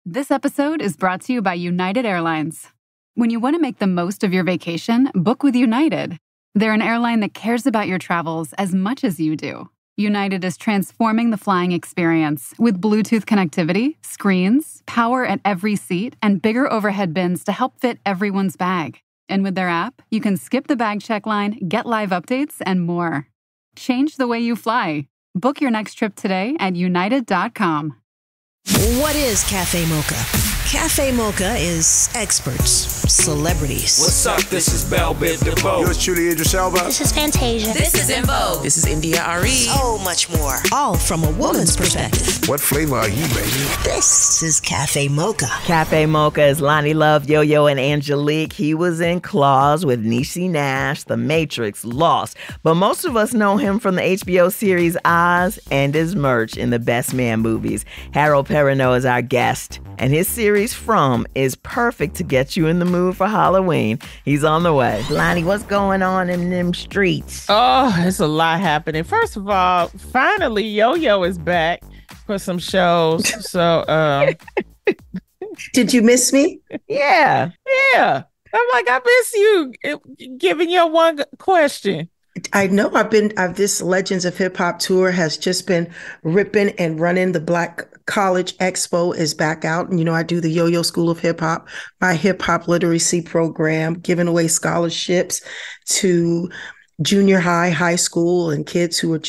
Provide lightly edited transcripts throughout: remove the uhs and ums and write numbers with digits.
This episode is brought to you by United Airlines. When you want to make the most of your vacation, book with United. They're an airline that cares about your travels as much as you do. United is transforming the flying experience with Bluetooth connectivity, screens, power at every seat, and bigger overhead bins to help fit everyone's bag. And with their app, you can skip the bag check line, get live updates, and more. Change the way you fly. Book your next trip today at united.com. What is Cafe Mocha? Cafe Mocha is experts, celebrities. What's up? This is Belle Biv DeVoe. Yours truly, Idris Elba. This is Fantasia. This is In Vogue. This is India Ari. So much more. All from a woman's perspective. What flavor are you, baby? This is Cafe Mocha. Cafe Mocha is Loni Love, YoYo and Angelique. He was in Claws with Niecy Nash, The Matrix, Lost. But most of us know him from the HBO series Oz and his merch in the Best Man movies. Harold Perrineau is our guest, and his series From is perfect to get you in the mood for Halloween. He's on the way. Loni, what's going on in them streets? Oh, it's a lot happening. First of all, finally, YoYo is back for some shows. So, Did you miss me? yeah. I'm like, I miss you. Giving you one question. I know this Legends of Hip Hop tour has just been ripping and running. The Black College Expo is back out. And, I do the Yo-Yo School of Hip Hop, my hip hop literacy program, giving away scholarships to junior high school, and kids who are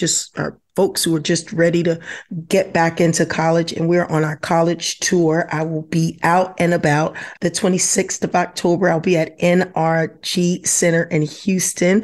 folks who are just ready to get back into college. And we're on our college tour. I will be out and about the 26th of October. I'll be at NRG Center in Houston.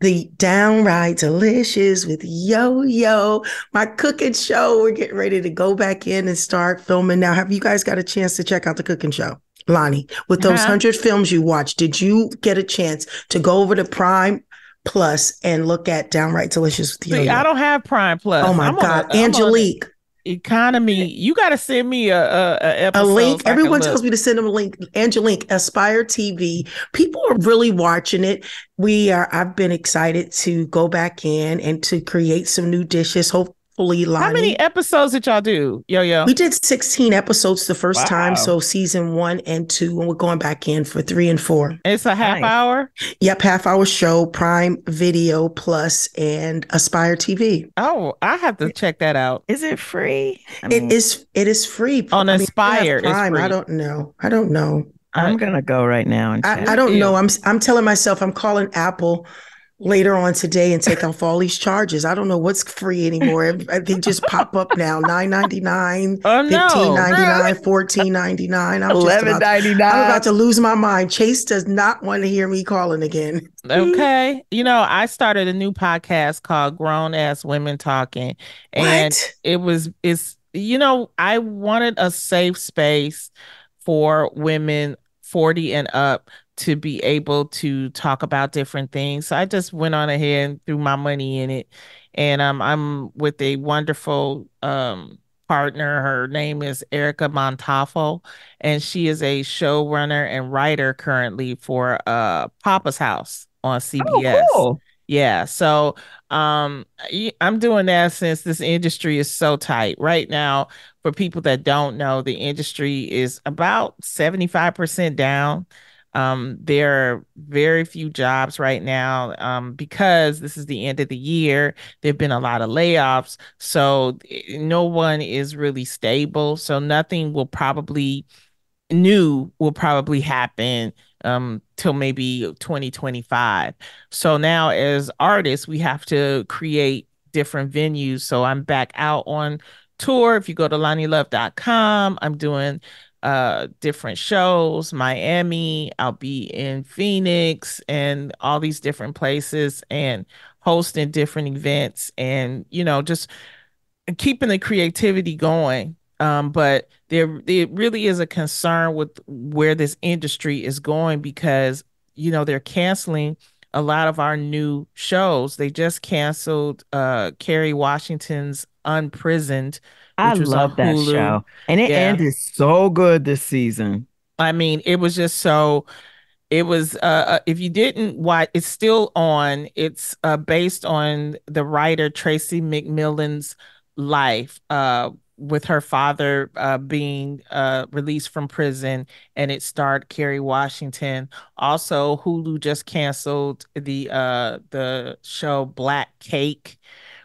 The Downright Delicious with Yo-Yo, my cooking show. We're getting ready to go back in and start filming now. Have you guys got a chance to check out the cooking show? Loni, with those 100 films you watched, did you get a chance to go over to Prime Plus and look at Downright Delicious with Yo-Yo? I don't have Prime Plus. Oh my God. Angelique. Economy, you got to send me a link. Everyone tells me to send them a link. Angelique, Aspire TV. People are really watching it. I've been excited to go back in and to create some new dishes. Hopefully, Loni. How many episodes did y'all do, Yo-Yo? We did 16 episodes the first time. So season 1 and 2, and we're going back in for 3 and 4. It's a half hour? Yep, half-hour show, Prime Video Plus, and Aspire TV. Oh, I have to check that out. Is it free? It is free. On Aspire, Prime. it's free. I don't know. I'm going to go right now and check. I don't know. I'm telling myself I'm calling Apple later on today and take off all these charges. I don't know what's free anymore. They just pop up now. $9.99, $15.99, $14.99. $11.99. I'm about to lose my mind. Chase does not want to hear me calling again. Okay. I started a new podcast called Grown Ass Women Talking. And I wanted a safe space for women 40 and up to be able to talk about different things. So I just went on ahead and threw my money in it. And I'm with a wonderful partner. Her name is Erica Montafo, and she is a showrunner and writer currently for Papa's House on CBS. Oh, cool. Yeah. So I'm doing that since this industry is so tight right now. For people that don't know, the industry is about 75% down. There are very few jobs right now because this is the end of the year. There have been a lot of layoffs, so no one is really stable. So nothing will probably happen till maybe 2025. So now as artists, we have to create different venues. So I'm back out on tour. If you go to LoniLove.com, I'm doing different shows, Miami, I'll be in Phoenix and all these different places and hosting different events and, just keeping the creativity going. But there really is a concern with where this industry is going because, they're canceling a lot of our new shows. They just canceled Kerry Washington's Unprisoned. I love that show. And it ended so good this season. I mean, it was just so, it was, if you didn't watch, it's still on. It's based on the writer Tracy McMillan's life, with her father being released from prison, and it starred Kerry Washington. Also, Hulu just canceled the show Black Cake,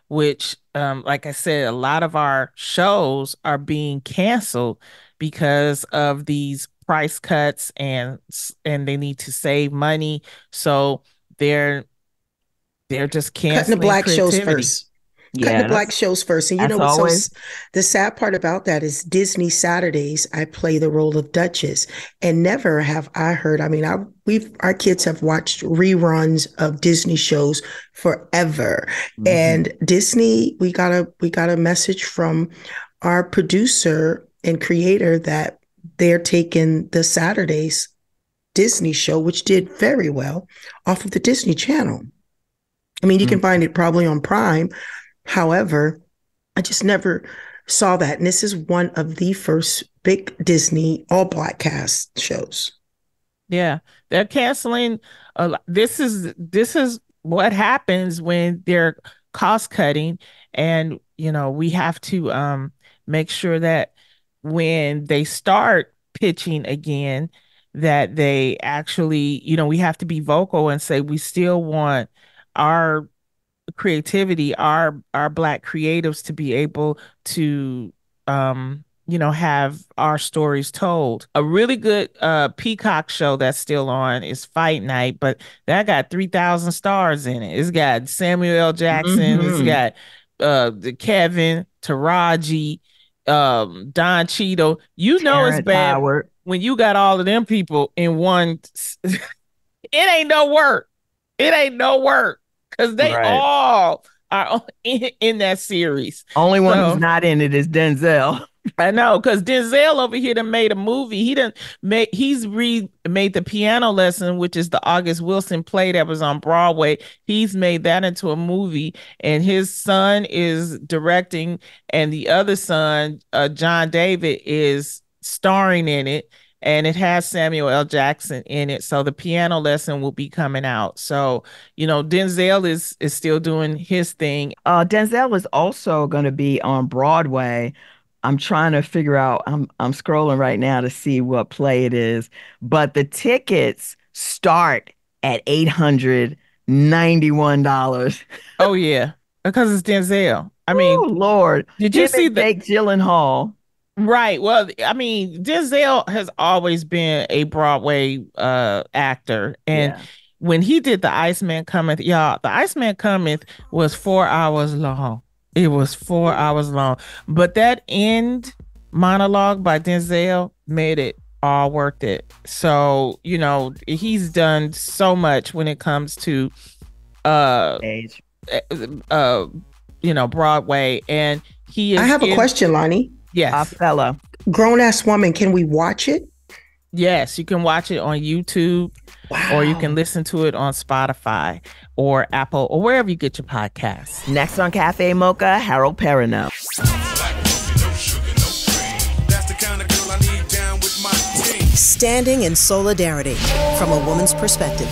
which, like I said, a lot of our shows are being canceled because of these price cuts, and they need to save money. So they're just Cutting the canceling black shows creativity. first. Cutting the black shows first. And you know what's always the sad part about that is Disney Saturdays, I play the role of Duchess, and never have I heard. I mean, our kids have watched reruns of Disney shows forever. Mm-hmm. And Disney, we got a message from our producer and creator that they're taking the Saturdays Disney show, which did very well, off of the Disney Channel. I mean, you can find it probably on Prime. However, I just never saw that. And this is one of the first big Disney all black cast shows. Yeah, they're canceling. This is what happens when they're cost cutting, and we have to make sure that when they start pitching again, that they actually, we have to be vocal and say we still want our creativity, our black creatives to be able to have our stories told. A really good Peacock show that's still on is Fight Night, but that got 3,000 stars in it. It's got Samuel L. Jackson, It's got Kevin, Taraji, Don Cheadle. It's bad Howard. When you got all of them people in one. It ain't no work. Because they all are in that series. Only one who's not in it is Denzel. I know, because Denzel over here done made a movie. He's made The Piano Lesson, which is the August Wilson play that was on Broadway. He's made that into a movie, and his son is directing, and the other son, John David, is starring in it. And it has Samuel L. Jackson in it. So The Piano Lesson will be coming out. So, Denzel is still doing his thing. Denzel is also going to be on Broadway. I'm trying to figure out, I'm scrolling right now to see what play it is. But the tickets start at $891. Oh, yeah. Because it's Denzel. I mean, oh, Lord. Did you see Jake Gyllenhaal? Right. Well, I mean, Denzel has always been a Broadway actor. And when he did The Iceman Cometh, y'all, The Iceman Cometh was 4 hours long. It was 4 hours long. But that end monologue by Denzel made it all worth it. So, he's done so much when it comes to Broadway. And he is. I have a question, Loni. Yes. Fella. Grown Ass Woman, can we watch it? Yes, you can watch it on YouTube. Wow. Or you can listen to it on Spotify or Apple or wherever you get your podcasts. Next on Cafe Mocha, Harold Perrineau. Standing in solidarity from a woman's perspective.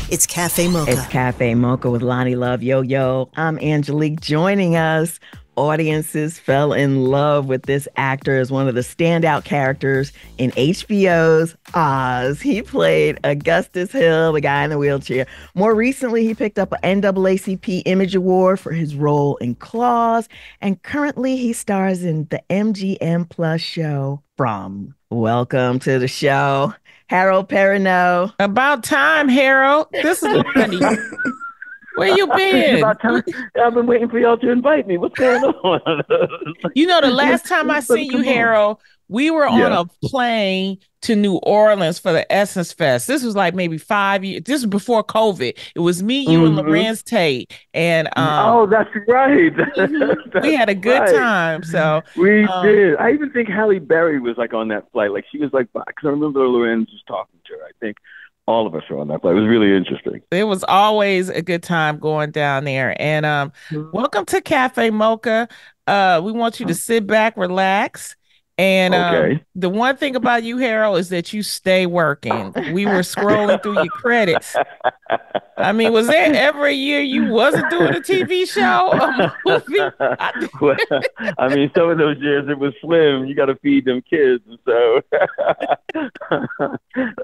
It's Cafe Mocha. It's Cafe Mocha with Loni Love, YoYo. I'm Angelique. Joining us, audiences fell in love with this actor as one of the standout characters in HBO's Oz. He played Augustus Hill, the guy in the wheelchair. More recently, he picked up an NAACP Image Award for his role in Claws, and currently he stars in the MGM Plus show From. Welcome to the show, Harold Perrineau. About time, Harold. This is Loni. Where you been? I've been waiting for y'all to invite me. What's going on? The last time I seen you, Harold, we were on a plane to New Orleans for the Essence Fest. This was like maybe 5 years. This was before COVID. It was me, you, and Lorenz Tate. And oh, that's right. We had a good time. So we did. I even think Halle Berry was like on that flight. Like she was like, because I remember Lorenz was talking to her. I think all of us were on that flight. It was really interesting. It was always a good time going down there. And welcome to Cafe Mocha. We want you to sit back, relax, And Okay. the one thing about you, Harold, is that you stay working. We were scrolling through your credits. I mean, was there ever a year you wasn't doing a TV show, a movie? Well, I mean, some of those years it was slim. You got to feed them kids, and so,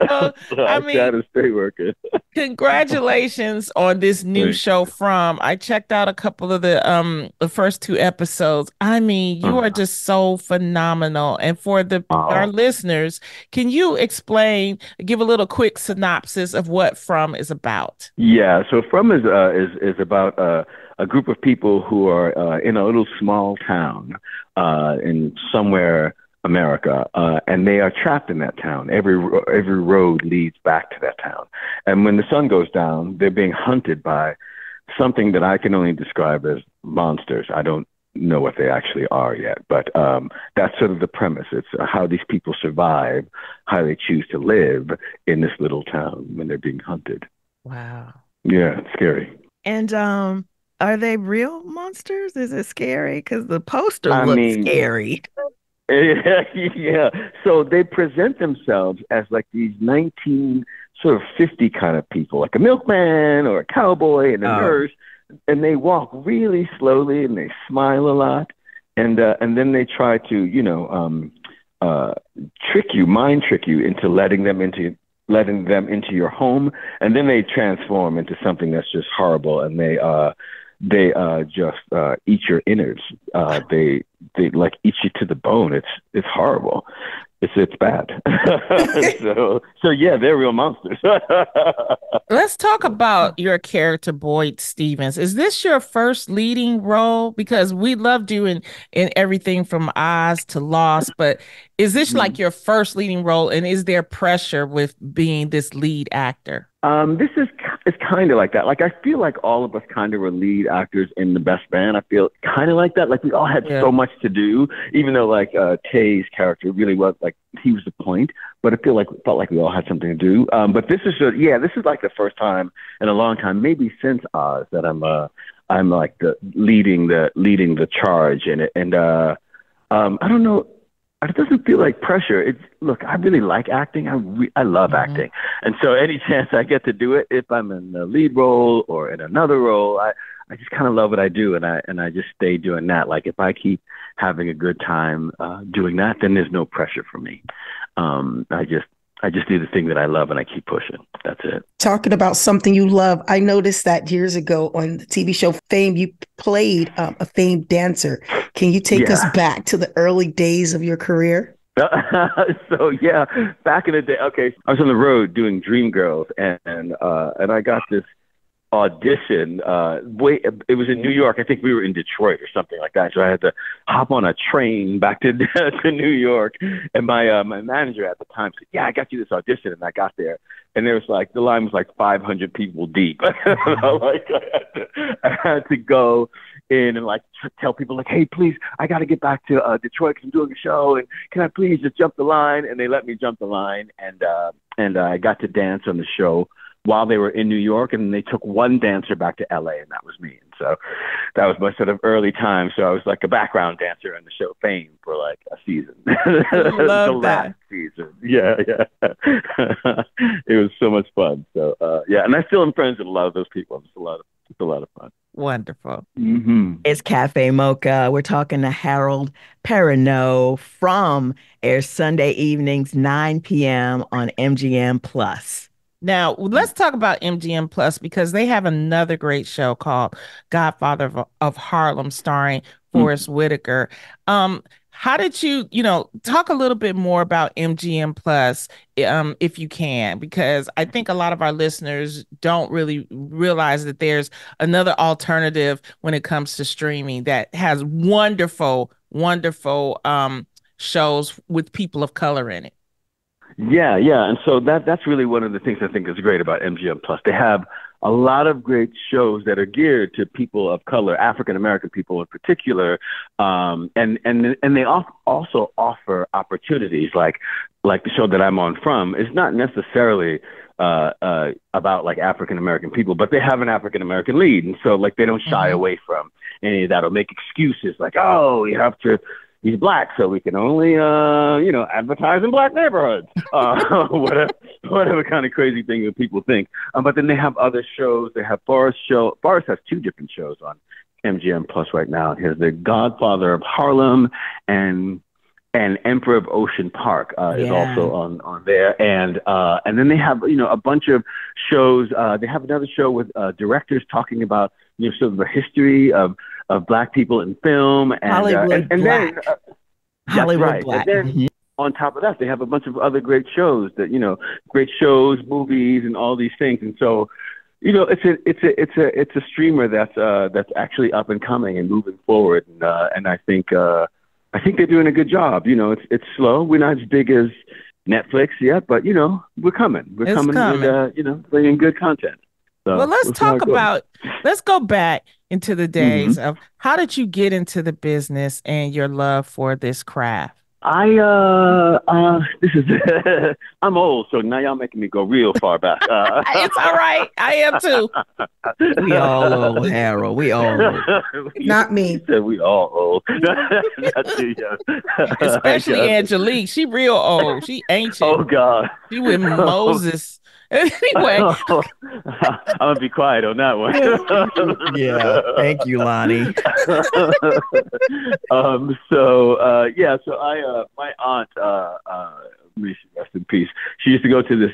Well, so I I try mean, to stay working. congratulations on this new Thanks. show From. I checked out a couple of the first two episodes. I mean, you are just so phenomenal. And for our Oh, listeners, can you give a little quick synopsis of what From is about? yeah. So From is about a group of people who are in a little small town in somewhere America, and they are trapped in that town. Every road leads back to that town, and when the sun goes down, they're being hunted by something that I can only describe as monsters. I don't know what they actually are yet, but that's sort of the premise. It's how these people survive, how they choose to live in this little town when they're being hunted. Wow. Yeah, it's scary. And are they real monsters? Is it scary? Because the poster I looks mean, scary. yeah. So they present themselves as like these 1950 kind of people, like a milkman or a cowboy and a nurse, and they walk really slowly and they smile a lot, and then they try to mind trick you into letting them into your home, and then they transform into something that's just horrible, and they just eat your innards. They like eat you to the bone. It's horrible. It's bad. so yeah, they're real monsters. Let's talk about your character, Boyd Stevens. Is this your first leading role? Because we loved you in everything from Oz to Lost, but is this like your first leading role? And is there pressure with being this lead actor? This is it's kind of like that. Like I feel like all of us kind of were lead actors in The Best Man. I feel kind of like that. Like we all had so much to do, even though like Tay's character really was like he was the point. But I felt like we all had something to do. But this is like the first time in a long time, maybe since Oz, that I'm like leading the charge in it. And I don't know. It doesn't feel like pressure. Look, I really like acting. I love acting. And so any chance I get to do it, if I'm in the lead role or in another role, I just kind of love what I do. And I just stay doing that. Like if I keep having a good time doing that, then there's no pressure for me. I just do the thing that I love and I keep pushing. That's it. Talking about something you love, I noticed that years ago on the TV show Fame, you played a famed dancer. Can you take us back to the early days of your career? So yeah, back in the day, okay, I was on the road doing Dreamgirls, and I got this audition. It was in New York. I think we were in Detroit or something like that. So I had to hop on a train back to New York. And my manager at the time said, "Yeah, I got you this audition." And I got there, and there was like the line was like 500 people deep. I had to go in and like tell people like, "Hey, please, I got to get back to Detroit because I'm doing a show, and can I please just jump the line?" And they let me jump the line, and I got to dance on the show while they were in New York, and they took one dancer back to LA, and that was me. And so that was my sort of early time. So I was like a background dancer on the show Fame for like a season. Love the that. last season. Yeah. It was so much fun. So and I still am friends with a lot of those people. It's a lot of fun. Wonderful. It's Cafe Mocha. We're talking to Harold Perrineau. From airs Sunday evenings, 9 p.m. on MGM Plus. Now, let's talk about MGM Plus because they have another great show called Godfather of Harlem starring Forrest Whitaker. How did you talk a little bit more about MGM Plus, if you can, because I think a lot of our listeners don't really realize that there's another alternative when it comes to streaming that has wonderful, wonderful shows with people of color in it. Yeah. And so that's really one of the things I think is great about MGM Plus. They have a lot of great shows that are geared to people of color, African American people in particular, and they also offer opportunities like the show that I'm on From is not necessarily about like African American people, but they have an African American lead, and so like they don't shy away from any of that or make excuses like, oh, you have to he's black, so we can only, advertise in black neighborhoods. Whatever kind of crazy thing that people think. But then they have other shows. They have Forrest show. Forrest has 2 different shows on MGM Plus right now. He has The Godfather of Harlem and Emperor of Ocean Park is also on there. And then they have, a bunch of shows. They have another show with directors talking about, sort of the history of black people in film. And Hollywood and Black. Then, Hollywood right. Black. And then on top of that, they have a bunch of other great shows great shows, movies, and all these things. And so, it's a streamer that's actually up and coming and moving forward. And I think they're doing a good job. It's slow. We're not as big as Netflix yet, but we're coming. We're coming with bringing good content. So well, let's go back into the days of how did you get into the business and your love for this craft? I'm old, so now y'all making me go real far back. It's all right. I am too. We all old, Harold. We all old. Not me. We all old. Not too young. Especially Angelique. She real old. She ancient. Oh, God. She with Moses. Anyway. I'm going to be quiet on that one. Yeah. Thank you, Loni. So my aunt, may she rest in peace. She used to go to this,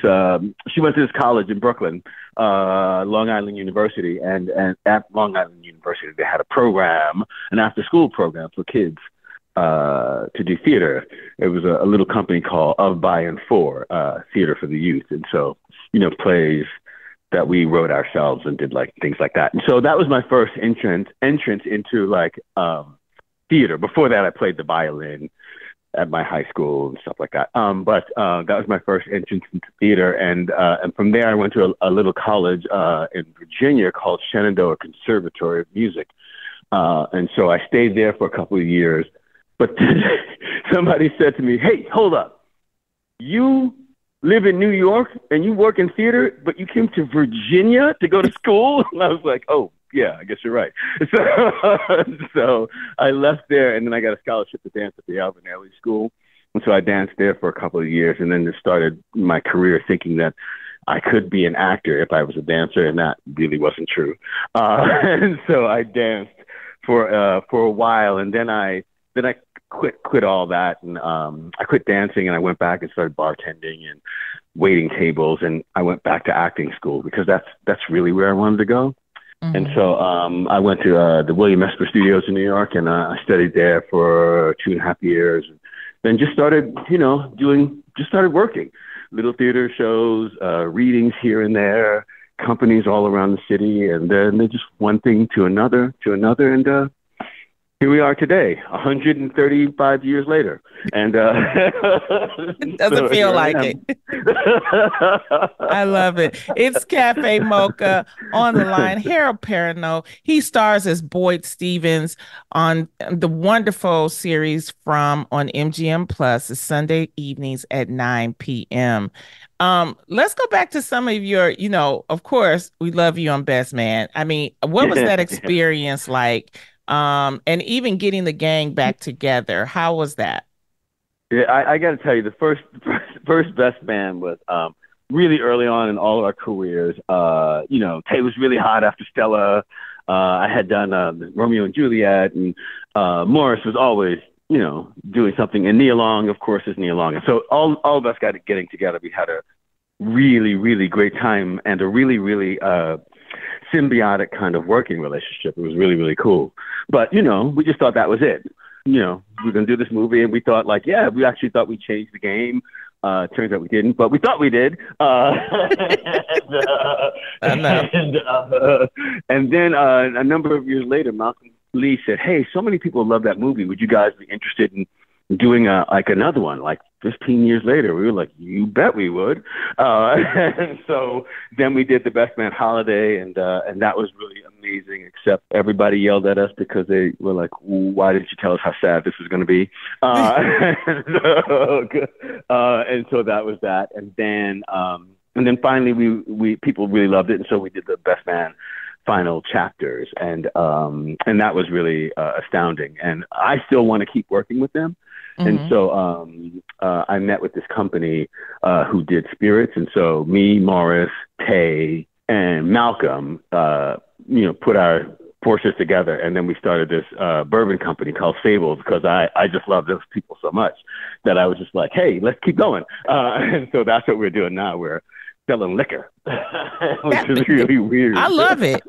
she went to this college in Brooklyn, Long Island University. And at Long Island University, they had a program, an after-school program for kids to do theater. It was a little company called Of, By, and For, Theater for the Youth. And so, plays that we wrote ourselves and did things like that. And so that was my first entrance into theater. Before that, I played the violin at my high school and stuff like that. But that was my first entrance into theater. And from there, I went to a little college in Virginia called Shenandoah Conservatory of Music. And so I stayed there for a couple of years. But somebody said to me, "Hey, hold up. You live in New York and you work in theater, but you came to Virginia to go to school?" And I was like, "Oh, yeah, I guess you're right." So I left there, and then I got a scholarship to dance at the Alvin Ailey School. And so I danced there for a couple of years, and then just started my career thinking that I could be an actor if I was a dancer, and that really wasn't true. And so I danced for a while, and then I quit all that, and I quit dancing, and I went back and started bartending and waiting tables, and I went back to acting school because that's really where I wanted to go. Mm-hmm. And so I went to the William Esper Studios in New York, and I studied there for 2.5 years, and then just started working little theater shows, readings here and there, companies all around the city, and then just one thing to another, and here we are today, 135 years later. And it doesn't feel like it. I love it. It's Cafe Mocha on the line. Harold Perrineau. He stars as Boyd Stevens on the wonderful series on MGM Plus, Sunday evenings at 9 p.m. Let's go back to some of your, of course, we love you on Best Man. I mean, what was that experience like? And even getting the gang back together, how was that? Yeah, I got to tell you, the first Best Man was really early on in all of our careers. Tay was really hot after Stella. I had done Romeo and Juliet, and Morris was always, doing something. And Nia Long, of course, is Nia Long. And so all of us getting together, we had a really, really great time and a really, really symbiotic kind of working relationship. It was really, really cool. But, we just thought that was it. We're going to do this movie, and we thought we actually thought we changed the game. Turns out we didn't, but we thought we did. And then a number of years later, Malcolm Lee said, "Hey, so many people love that movie. Would you guys be interested in doing another one?" 15 years later, we were like, "You bet we would." And so then we did the Best Man Holiday, and that was really amazing, except everybody yelled at us because they were like, "Why didn't you tell us how sad this was going to be?" And so that was that. And then finally we people really loved it. And so we did the Best Man final chapters, and that was really astounding. And I still want to keep working with them. And so I met with this company who did spirits, and so me, Morris, Tay, and Malcolm, put our forces together, and then we started this bourbon company called Fables, because I just love those people so much that I was just like, hey, let's keep going. And so that's what we're doing now. We're selling liquor, which is really weird. I love it.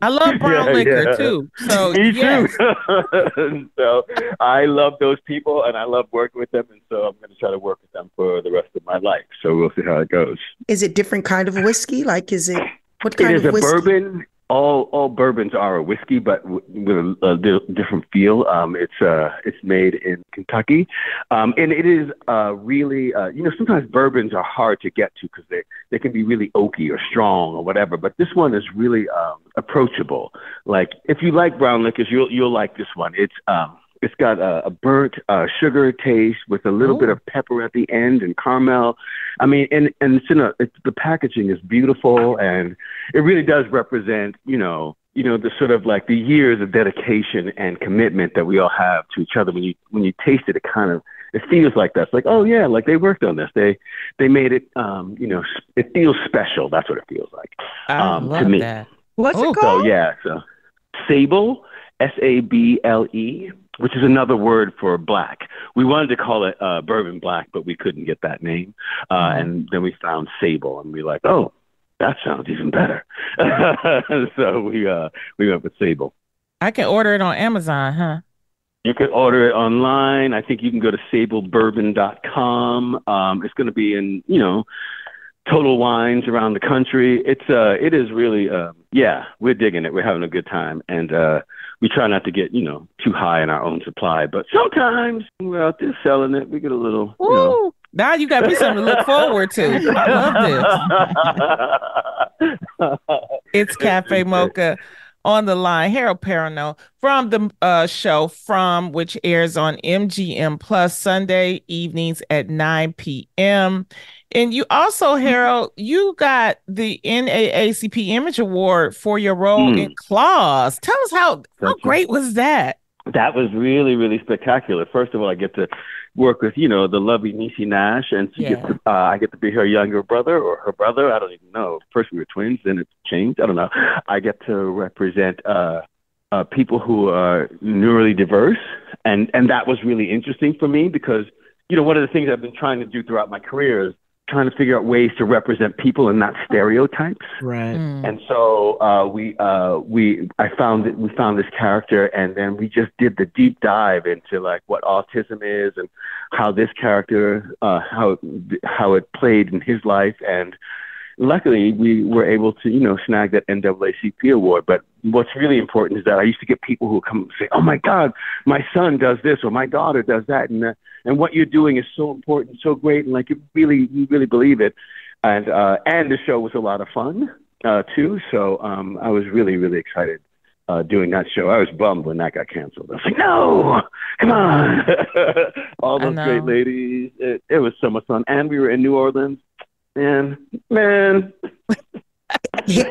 I love brown liquor too. So me yes. too. So I love those people, and I love working with them, and so I'm going to try to work with them for the rest of my life. So we'll see how it goes. Is it different kind of whiskey? Like, is it what kind of whiskey? It is a bourbon. All bourbons are a whiskey, but with a different feel. It's made in Kentucky, and it is really sometimes bourbons are hard to get to because they can be really oaky or strong or whatever. But this one is really approachable. Like if you like brown liquors, you'll like this one. It's got a burnt sugar taste with a little bit of pepper at the end and caramel. I mean, and the packaging is beautiful, and it really does represent, the sort of like the years of dedication and commitment that we all have to each other. When you taste it, it feels like that. It's like, oh yeah, like they worked on this. They made it, it feels special. That's what it feels like to me. That. What's it called? So yeah, so Sable, Sable, which is another word for black. We wanted to call it bourbon black, but we couldn't get that name. And then we found Sable, and we were like, oh, that sounds even better. So we went with Sable. I can order it on Amazon, huh? You can order it online. I think you can go to sablebourbon.com. It's going to be in, Total Wines around the country. It is really, we're digging it. We're having a good time. And we try not to get, too high in our own supply. But sometimes when we're out there selling it, we get a little, Now you got me something to look forward to. I love this. It's Cafe Mocha on the line. Harold Perrineau from the show From, which airs on MGM Plus Sunday evenings at 9 p.m. And you also, Harold, you got the NAACP Image Award for your role in Claws. Tell us how great was that? That was really, really spectacular. First of all, I get to work with, the lovely Niecy Nash, and I get to be her younger brother or her brother. I don't even know. First we were twins, then it changed. I don't know. I get to represent people who are neurally diverse, and that was really interesting for me because, one of the things I've been trying to do throughout my career is trying to figure out ways to represent people and not stereotypes. Right. And so we found this character, and then we just did the deep dive into like what autism is and how this character, how it played in his life. And luckily we were able to, snag that NAACP award. But what's really important is that I used to get people who come and say, oh my God, my son does this or my daughter does that. And what you're doing is so important, so great. And like, you really believe it. And the show was a lot of fun too. So I was really, really excited doing that show. I was bummed when that got canceled. I was like, no, come on. All those great ladies. It was so much fun. And we were in New Orleans. And man.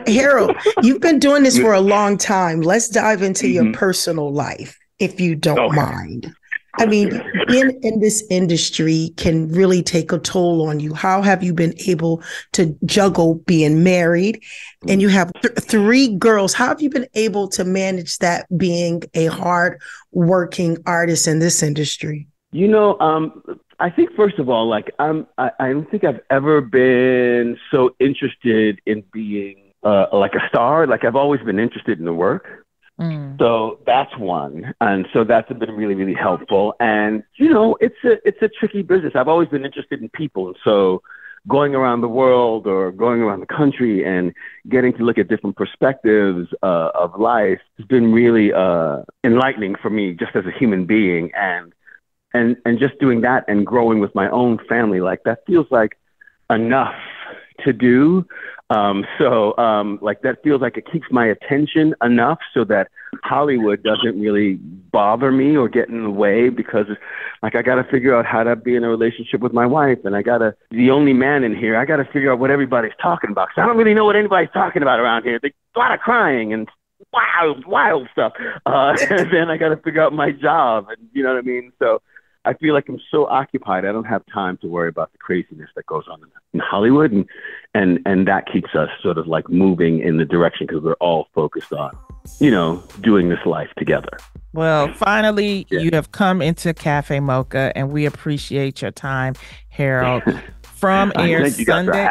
Harold, you've been doing this for a long time. Let's dive into your personal life, if you don't mind. I mean, being in this industry can really take a toll on you. How have you been able to juggle being married and you have three girls? How have you been able to manage that being a hard working artist in this industry? I think, first of all, like I don't think I've ever been so interested in being like a star. Like I've always been interested in the work. So that's one. And so that's been really, really helpful. And, it's a tricky business. I've always been interested in people. And so going around the world or going around the country and getting to look at different perspectives of life has been really enlightening for me just as a human being. And just doing that and growing with my own family, like that feels like enough to do. Like that feels like it keeps my attention enough so that Hollywood doesn't really bother me or get in the way, because like I got to figure out how to be in a relationship with my wife, and the only man in here, I got to figure out what everybody's talking about, because I don't really know what anybody's talking about around here. There's a lot of crying and wild stuff. And then I got to figure out my job, and you know what I mean? So I feel like I'm so occupied, I don't have time to worry about the craziness that goes on in Hollywood, and that keeps us sort of like moving in the direction, because we're all focused on, doing this life together. Well, finally, you have come into Cafe Mocha, and we appreciate your time, Harold. From airs Sunday.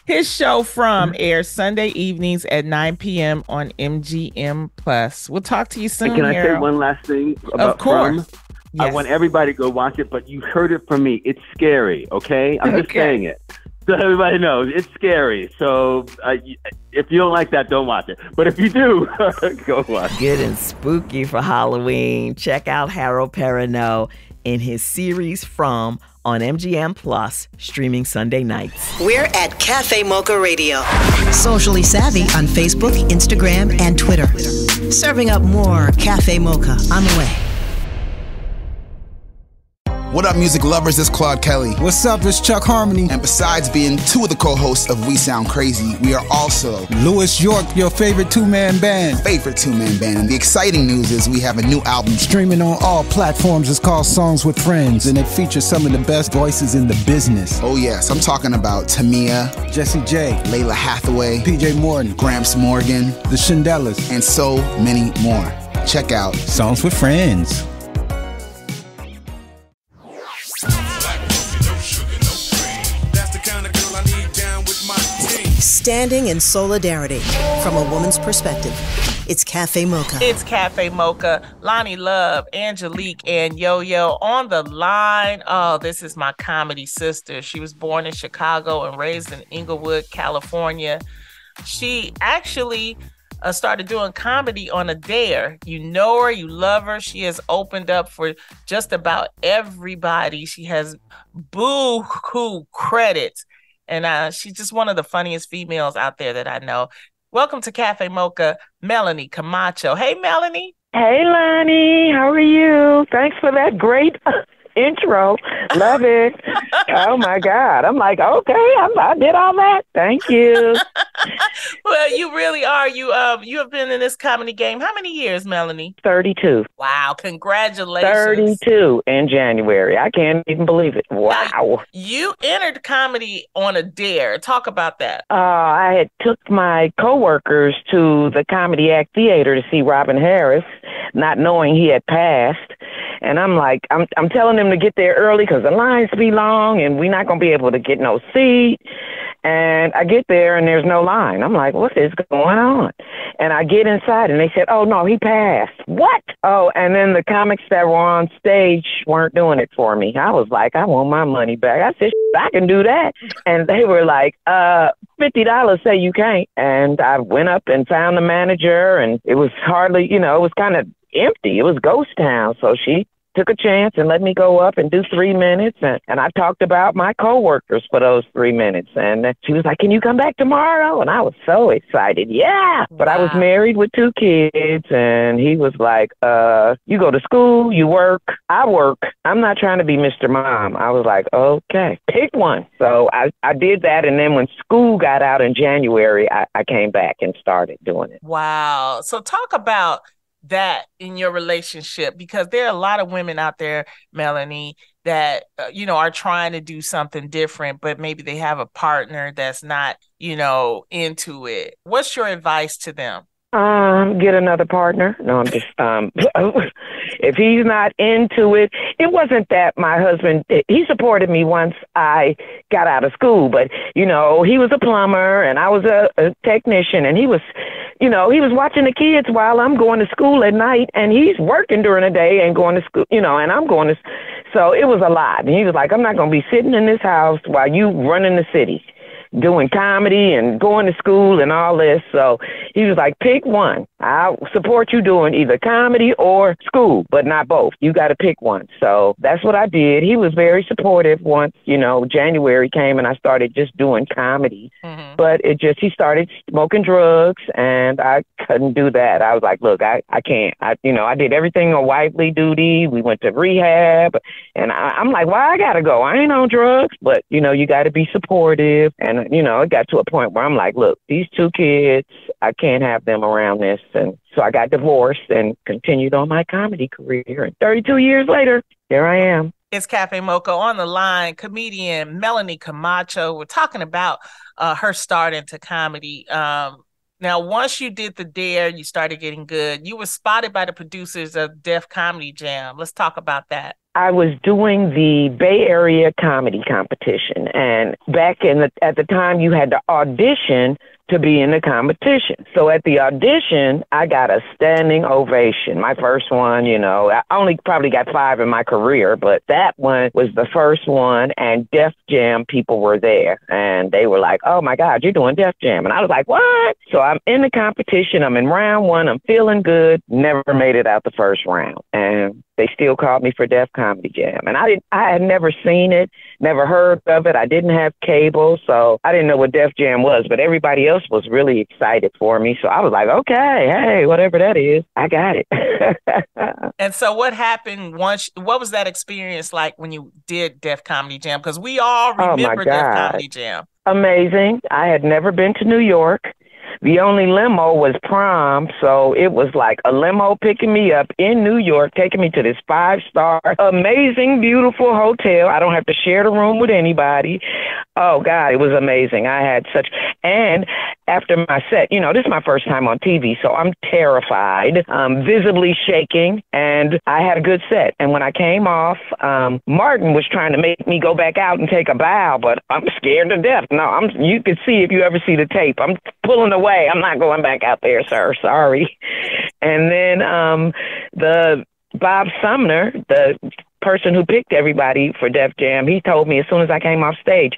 His show From airs Sunday evenings at 9 p.m. on MGM Plus. We'll talk to you soon. And can I say one last thing about Of course. From? Yes. I want everybody to go watch it, but you heard it from me. It's scary, okay? I'm just saying it. So everybody knows it's scary. So if you don't like that, don't watch it. But if you do, go watch it. Good and spooky for Halloween. Check out Harold Perrineau in his series From on MGM Plus, streaming Sunday nights. We're at Cafe Mocha Radio. Socially savvy on Facebook, Instagram, and Twitter. Serving up more Cafe Mocha on the way. What up, music lovers? It's Claude Kelly. What's up? It's Chuck Harmony. And besides being two of the co-hosts of We Sound Crazy, we are also Louis York, your favorite two-man band. And the exciting news is we have a new album streaming on all platforms. It's called Songs with Friends, and it features some of the best voices in the business. Oh yes, I'm talking about Tamia, Jessie J, Layla Hathaway, PJ Morton, Gramps Morgan, The Shindellas, and so many more. Check out Songs with Friends. Standing in solidarity from a woman's perspective. It's Cafe Mocha. It's Cafe Mocha. Loni Love, Angelique, and YoYo on the line. Oh, this is my comedy sister. She was born in Chicago and raised in Inglewood, California. She actually started doing comedy on a dare. You know her, you love her. She has opened up for just about everybody. She has boo-hoo credits. And she's just one of the funniest females out there that I know. Welcome to Cafe Mocha, Melanie Camacho. Hey, Melanie. Hey, Loni. How are you? Thanks for that great intro. Love it. Oh, my God. I'm like, okay, I did all that. Thank you. Well, you really are. You have been in this comedy game. How many years, Melanie? 32. Wow. Congratulations. 32 in January. I can't even believe it. Wow. Now, you entered comedy on a dare. Talk about that. I had took my coworkers to the Comedy Act Theater to see Robin Harris, not knowing he had passed. And I'm like, I'm telling them to get there early because the lines be long and we're not going to be able to get no seat. And I get there and there's no line. I'm like, what is going on? And I get inside and they said, oh, no, he passed. What? Oh, and then the comics that were on stage weren't doing it for me. I was like, I want my money back. I said, I can do that. And they were like, $50 say you can't. And I went up and found the manager, and it was hardly, it was kind of empty. It was ghost town. So she took a chance and let me go up and do 3 minutes. And I talked about my coworkers for those 3 minutes. And she was like, can you come back tomorrow? And I was so excited. Yeah. But I was married with 2 kids. And he was like, you go to school, you work, I work. I'm not trying to be Mr. Mom. I was like, okay, pick one. So I did that. And then when school got out in January, I came back and started doing it. Wow. So talk about that in your relationship, because there are a lot of women out there, Melanie, that are trying to do something different, but maybe they have a partner that's not into it. What's your advice to them? Get another partner. No, I'm just, if he's not into it, it wasn't that my husband, he supported me once I got out of school, but, he was a plumber and I was a technician, and he was watching the kids while I'm going to school at night, and he's working during the day and going to school, and I'm going to, so it was a lot. And he was like, I'm not going to be sitting in this house while you running the city, doing comedy and going to school and all this. So He was like, pick one. I'll support you doing either comedy or school, but not both. You got to pick one. So that's what I did. He was very supportive once, January came and I started just doing comedy. Mm-hmm. But he started smoking drugs and I couldn't do that. I was like, look, I can't. I did everything on wifely duty. We went to rehab and I'm like, why I got to go? I ain't on drugs, but you got to be supportive. And, it got to a point where I'm like, look, these two kids, I can't have them around this. And so I got divorced and continued on my comedy career. And 32 years later, here I am. It's Cafe Mocha. On the line, comedian Melanie Camacho. We're talking about her start into comedy. Now, once you did the Dare, you started getting good. You were spotted by the producers of Def Comedy Jam. Let's talk about that. I was doing the Bay Area comedy competition, and back at the time, you had to audition to be in the competition. So at the audition, I got a standing ovation. My first one, I only probably got 5 in my career, but that one was the first one, and Def Jam people were there, and they were like, oh my God, you're doing Def Jam. And I was like, what? So I'm in the competition. I'm in round 1. I'm feeling good. Never made it out the first round. And they still called me for Def Comedy Jam. And I had never seen it, never heard of it. I didn't have cable, so I didn't know what Def Jam was, but everybody else was really excited for me. So I was like, okay, hey, whatever that is, I got it. And so what happened what was that experience like when you did Def Comedy Jam? Because we all remember Def Comedy Jam. Amazing. I had never been to New York. The only limo was Prom, so it was like a limo picking me up in New York, taking me to this 5-star, amazing, beautiful hotel. I don't have to share the room with anybody. Oh, God, it was amazing. I had and after my set, this is my first time on TV, so I'm terrified, visibly shaking, and I had a good set. And when I came off, Martin was trying to make me go back out and take a bow, but I'm scared to death. No, you can see if you ever see the tape. I'm pulling away. I'm not going back out there, sir. Sorry. And then the Bob Sumner, the person who picked everybody for Def Jam, he told me as soon as I came off stage,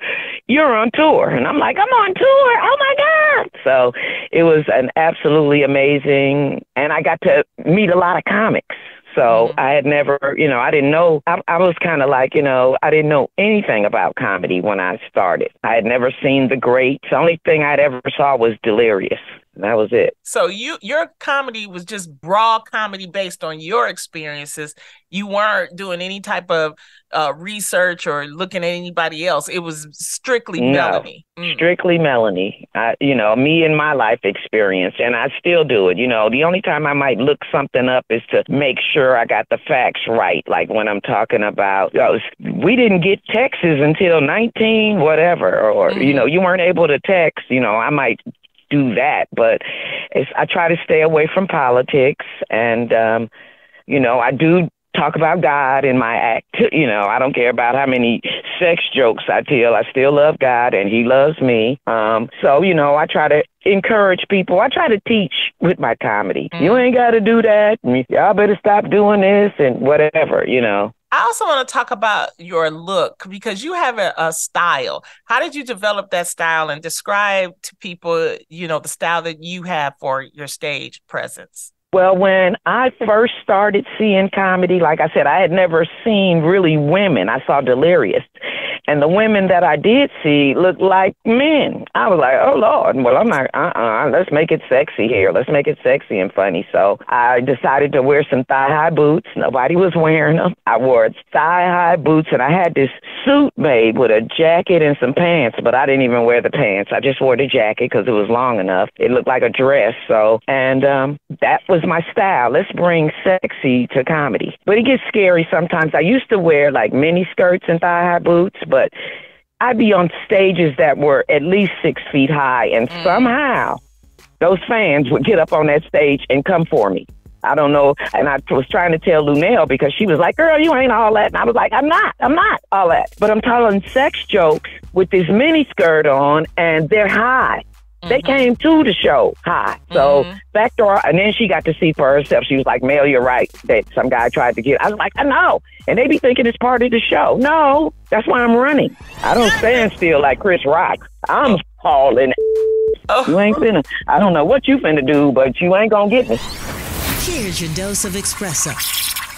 you're on tour. And I'm like, I'm on tour. Oh, my God. So it was an absolutely amazing, and I got to meet a lot of comics. So I had never, I didn't know, I was kind of like, I didn't know anything about comedy when I started. I had never seen the greats. The only thing I'd ever saw was Delirious. That was it. So your comedy was just broad comedy based on your experiences. You weren't doing any type of research or looking at anybody else. It was strictly Melanie. Strictly Melanie. Me and my life experience, and I still do it. The only time I might look something up is to make sure I got the facts right. Like when I'm talking about, we didn't get texts until 19 whatever, or you weren't able to text. I might do that, but I try to stay away from politics, and I do talk about God in my act. I don't care about how many sex jokes I tell. I still love God, and He loves me. So I try to encourage people. I try to teach with my comedy. You ain't got to do that. Y'all better stop doing this and whatever. I also want to talk about your look, because you have a style. How did you develop that style, and describe to people, the style that you have for your stage presence? Well, when I first started seeing comedy, like I said, I had never seen really women. I saw Delirious. And the women that I did see looked like men. I was like, oh, Lord. Well, I'm like, let's make it sexy here. Let's make it sexy and funny. So I decided to wear some thigh-high boots. Nobody was wearing them. I wore thigh-high boots, and I had this suit made with a jacket and some pants, but I didn't even wear the pants. I just wore the jacket because it was long enough. It looked like a dress. And that was my style. Let's bring sexy to comedy. But it gets scary sometimes. I used to wear like mini skirts and thigh-high boots, but I'd be on stages that were at least 6 feet high, and somehow those fans would get up on that stage and come for me. I don't know. And I was trying to tell Lunel, because she was like, girl, you ain't all that. And I was like, I'm not all that. But I'm telling sex jokes with this mini skirt on, and they're high. They came to the show high. So backdoor, and then she got to see for herself. She was like, Mel, you're right, that some guy tried to get. I was like, I know. And they be thinking it's part of the show. No, that's why I'm running. I don't stand still like Chris Rock. I'm hauling. You ain't finna. I don't know what you finna do, but you ain't gonna get me. Here's your dose of espresso.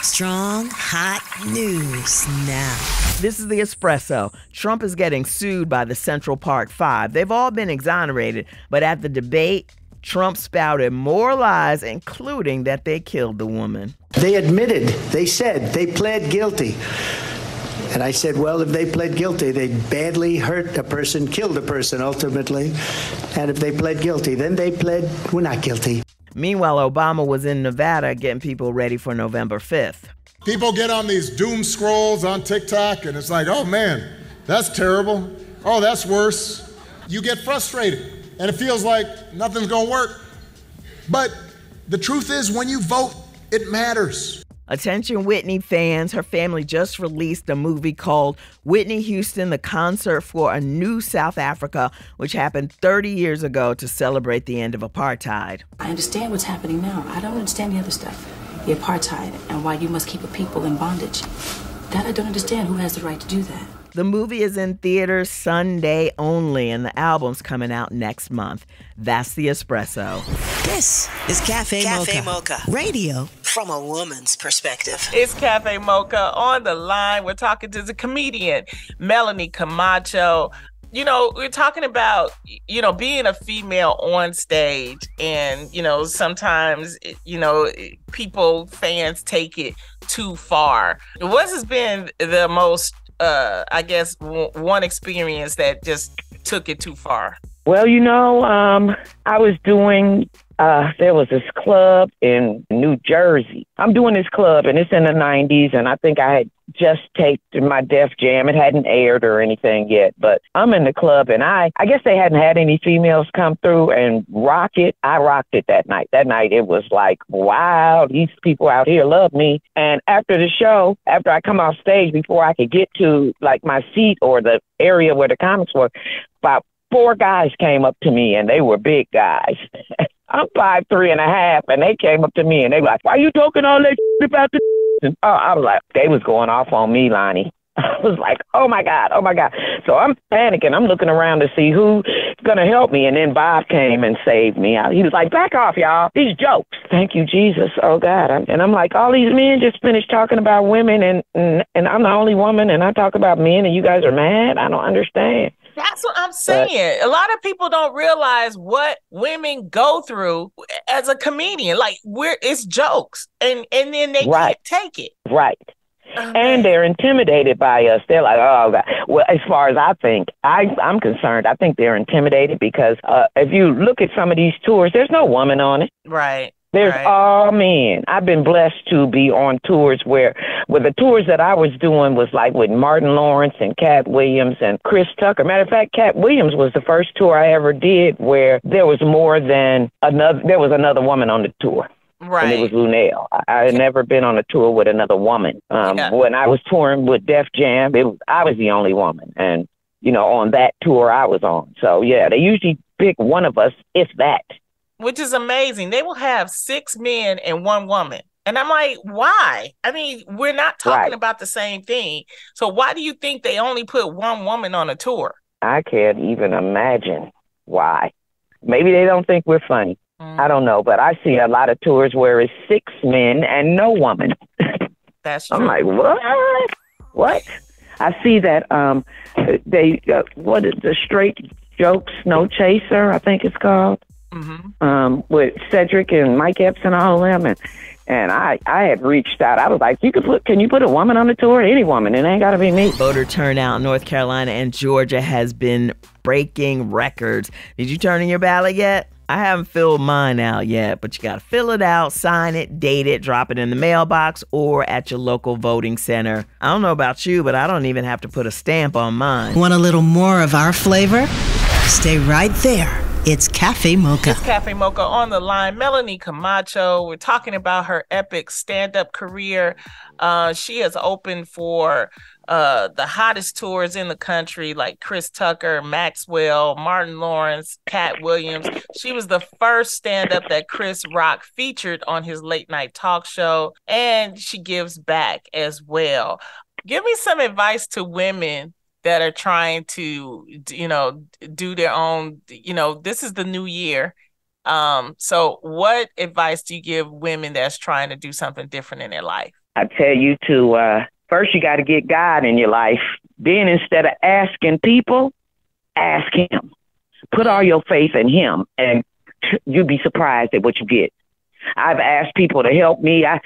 Strong, hot news now. This is the Espresso. Trump is getting sued by the Central Park Five. They've all been exonerated, but at the debate, Trump spouted more lies, including that they killed the woman. They admitted, they said, they pled guilty. And I said, well, if they pled guilty, they badly hurt a person, killed a person ultimately. And if they pled guilty, then they pled, we're not guilty. Meanwhile, Obama was in Nevada getting people ready for November 5th. People get on these doom scrolls on TikTok, and it's like, oh, man, that's terrible. Oh, that's worse. You get frustrated, and it feels like nothing's going to work. But the truth is, when you vote, it matters. Attention Whitney fans, her family just released a movie called Whitney Houston, the Concert for a New South Africa, which happened 30 years ago to celebrate the end of apartheid. I understand what's happening now. I don't understand the other stuff. The apartheid and why you must keep a people in bondage. That I don't understand. Who has the right to do that? The movie is in theaters Sunday only, and the album's coming out next month. That's the Espresso. This is Cafe Mocha. Radio from a woman's perspective. It's Cafe Mocha on the line. We're talking to the comedian, Loni Camacho. You know, we're talking about, being a female on stage, and, sometimes, fans take it too far. What has been the most, one experience that just took it too far? Well, I was doing, there was this club in New Jersey. I'm doing this club, and it's in the 90s, and I think I had just taped my Def Jam. It hadn't aired or anything yet, but I'm in the club, and I guess they hadn't had any females come through and rock it. I rocked it that night. That night, it was like, wow, these people out here love me. And after the show, after I come off stage, before I could get to, like, my seat or the area where the comics were, about 4 guys came up to me, and they were big guys. I'm 5'3.5", and they came up to me, and they were like, why you talking all that shit about the and I was like, they was going off on me, Loni. I was like, oh, my God. So I'm panicking. I'm looking around to see who's going to help me, and then Bob came and saved me. He was like, back off, y'all. These jokes. Thank you, Jesus. Oh, God. And I'm like, all these men just finished talking about women, and I'm the only woman, and I talk about men, and you guys are mad? I don't understand. That's what I'm saying. A lot of people don't realize what women go through as a comedian. Like, it's jokes, and then they can't take it. Right. And they're intimidated by us. They're like, oh, God. Well, as far as I think, I'm concerned, I think they're intimidated because if you look at some of these tours, there's no woman on it. Right. There's all men. I've been blessed to be on tours where the tours that I was doing was like with Martin Lawrence and Cat Williams and Chris Tucker. Matter of fact, Cat Williams was the first tour I ever did where there was another woman on the tour. Right. And it was Lunel. I had never been on a tour with another woman. When I was touring with Def Jam, I was the only woman. And, on that tour I was on. So, yeah, they usually pick one of us, if that. Which is amazing. They will have 6 men and 1 woman. And I'm like, why? I mean, we're not talking about the same thing. So why do you think they only put 1 woman on a tour? I can't even imagine why. Maybe they don't think we're funny. I don't know. But I see a lot of tours where it's 6 men and no woman. That's true. I'm like, what? I see that what is the Straight Jokes No Chaser, I think it's called. With Cedric and Mike Epps and all of them, and I had reached out. I was like, can you put a woman on the tour? Any woman, it ain't got to be me. Voter turnout in North Carolina and Georgia has been breaking records. Did you turn in your ballot yet? I haven't filled mine out yet, but you got to fill it out, sign it, date it, drop it in the mailbox or at your local voting center. I don't know about you, but I don't even have to put a stamp on mine. Want a little more of our flavor? Stay right there. It's Cafe Mocha. It's Cafe Mocha on the line. Loni Camacho. We're talking about her epic stand-up career. She has opened for the hottest tours in the country, like Chris Tucker, Maxwell, Martin Lawrence, Cat Williams. She was the first stand-up that Chris Rock featured on his late night talk show, and she gives back as well. Give me some advice to women that are trying to, do their own, this is the new year. So what advice do you give women that's trying to do something different in their life? I tell you to, first you got to get God in your life. Then instead of asking people, ask him. Put all your faith in him, and you'll be surprised at what you get. I've asked people to help me. I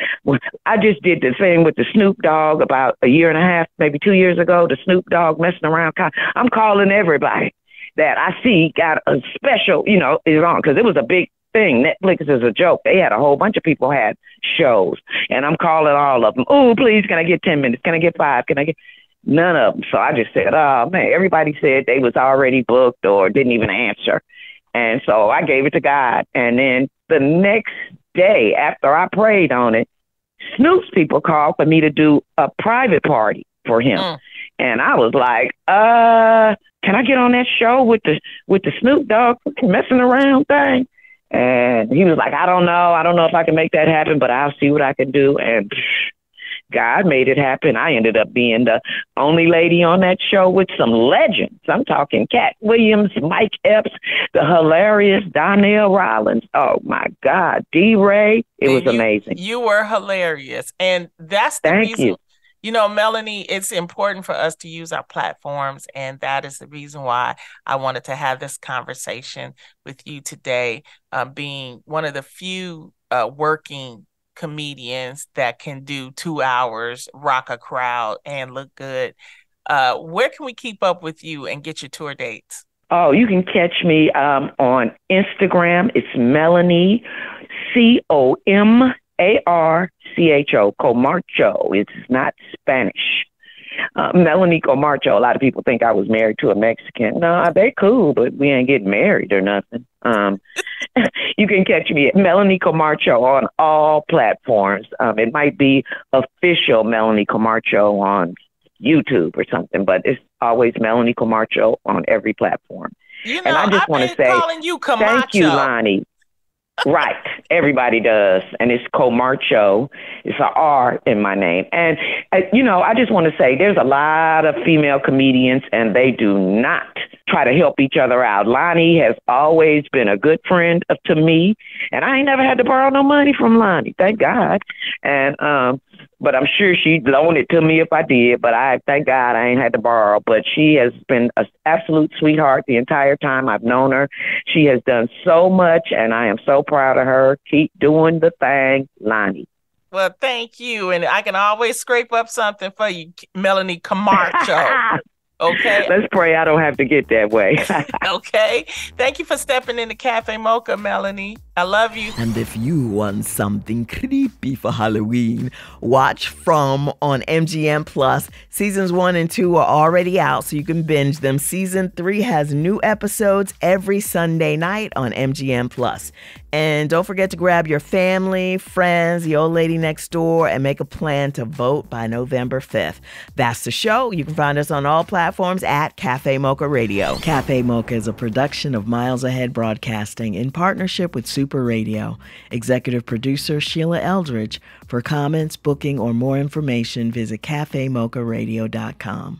just did the thing with the Snoop Dogg about a year and a half, maybe 2 years ago, the Snoop Dogg messing around. I'm calling everybody that I see got a special, is on, because it was a big thing. Netflix is a joke. They had a whole bunch of people had shows, and I'm calling all of them. Oh, please, can I get 10 minutes? Can I get 5? Can I get... None of them. So I just said, oh, man, everybody said they was already booked or didn't even answer. And so I gave it to God. And then the next day after I prayed on it, Snoop's people called for me to do a private party for him. And I was like, can I get on that show with the Snoop Dogg messing around thing? And he was like, I don't know if I can make that happen, but I'll see what I can do. And God made it happen. I ended up being the only lady on that show with some legends. I'm talking Cat Williams, Mike Epps, the hilarious Donnell Rollins. Oh, my God. D-Ray. It was amazing. You were hilarious. And that's the reason. You know, Melanie, it's important for us to use our platforms, and that is the reason why I wanted to have this conversation with you today, being one of the few working comedians that can do 2 hours, rock a crowd, and look good. Where can we keep up with you and get your tour dates? Oh, you can catch me on Instagram. It's Melanie, Comarcho, Comarcho. It's not Spanish. Melanie Comarcho. A lot of people think I was married to a Mexican. No, they cool, but we ain't getting married or nothing. You can catch me at Melanie Comarcho on all platforms. It might be official Melanie Comarcho on YouTube or something, but it's always Melanie Comarcho on every platform. And I just want to say thank you, Loni. Right. Everybody does. And it's Comarcho. It's an R in my name. And, I just want to say there's a lot of female comedians, and they do not try to help each other out. Loni has always been a good friend to me, and I ain't never had to borrow no money from Loni. Thank God. And, but I'm sure she'd loan it to me if I did, but I thank God I ain't had to borrow. But she has been an absolute sweetheart the entire time I've known her. She has done so much, and I am so proud of her. Keep doing the thing, Loni. Well, thank you. And I can always scrape up something for you, Melanie Comarcho. Okay. Let's pray I don't have to get that way. Okay. Thank you for stepping into Cafe Mocha, Melanie. I love you. And if you want something creepy for Halloween, watch From on MGM Plus. Seasons 1 and 2 are already out, so you can binge them. Season 3 has new episodes every Sunday night on MGM Plus. And don't forget to grab your family, friends, the old lady next door, and make a plan to vote by November 5th. That's the show. You can find us on all platforms at Cafe Mocha Radio. Cafe Mocha is a production of Miles Ahead Broadcasting in partnership with Super Radio. Executive producer Sheila Eldridge. For comments, booking, or more information, visit cafemocharadio.com.